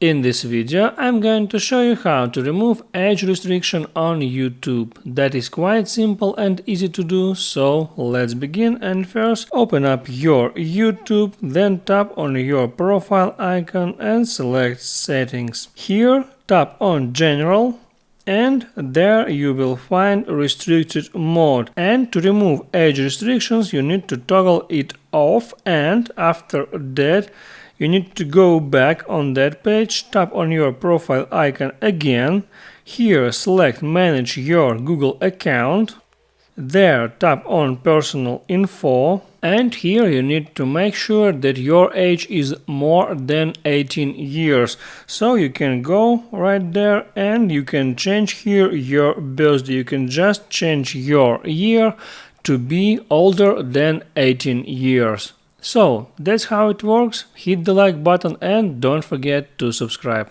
In this video, I'm going to show you how to remove age restriction on YouTube. That is quite simple and easy to do, so let's begin. And first, open up your YouTube, then tap on your profile icon and select Settings. Here, tap on General, and there you will find Restricted Mode. And to remove age restrictions, you need to toggle it off, and after that, you need to go back on that page, tap on your profile icon again. Here select Manage your Google account. There tap on Personal Info. And here you need to make sure that your age is more than 18 years. So you can go right there and you can change here your birthday. You can just change your year to be older than 18 years. So that's how it works. Hit the like button and don't forget to subscribe.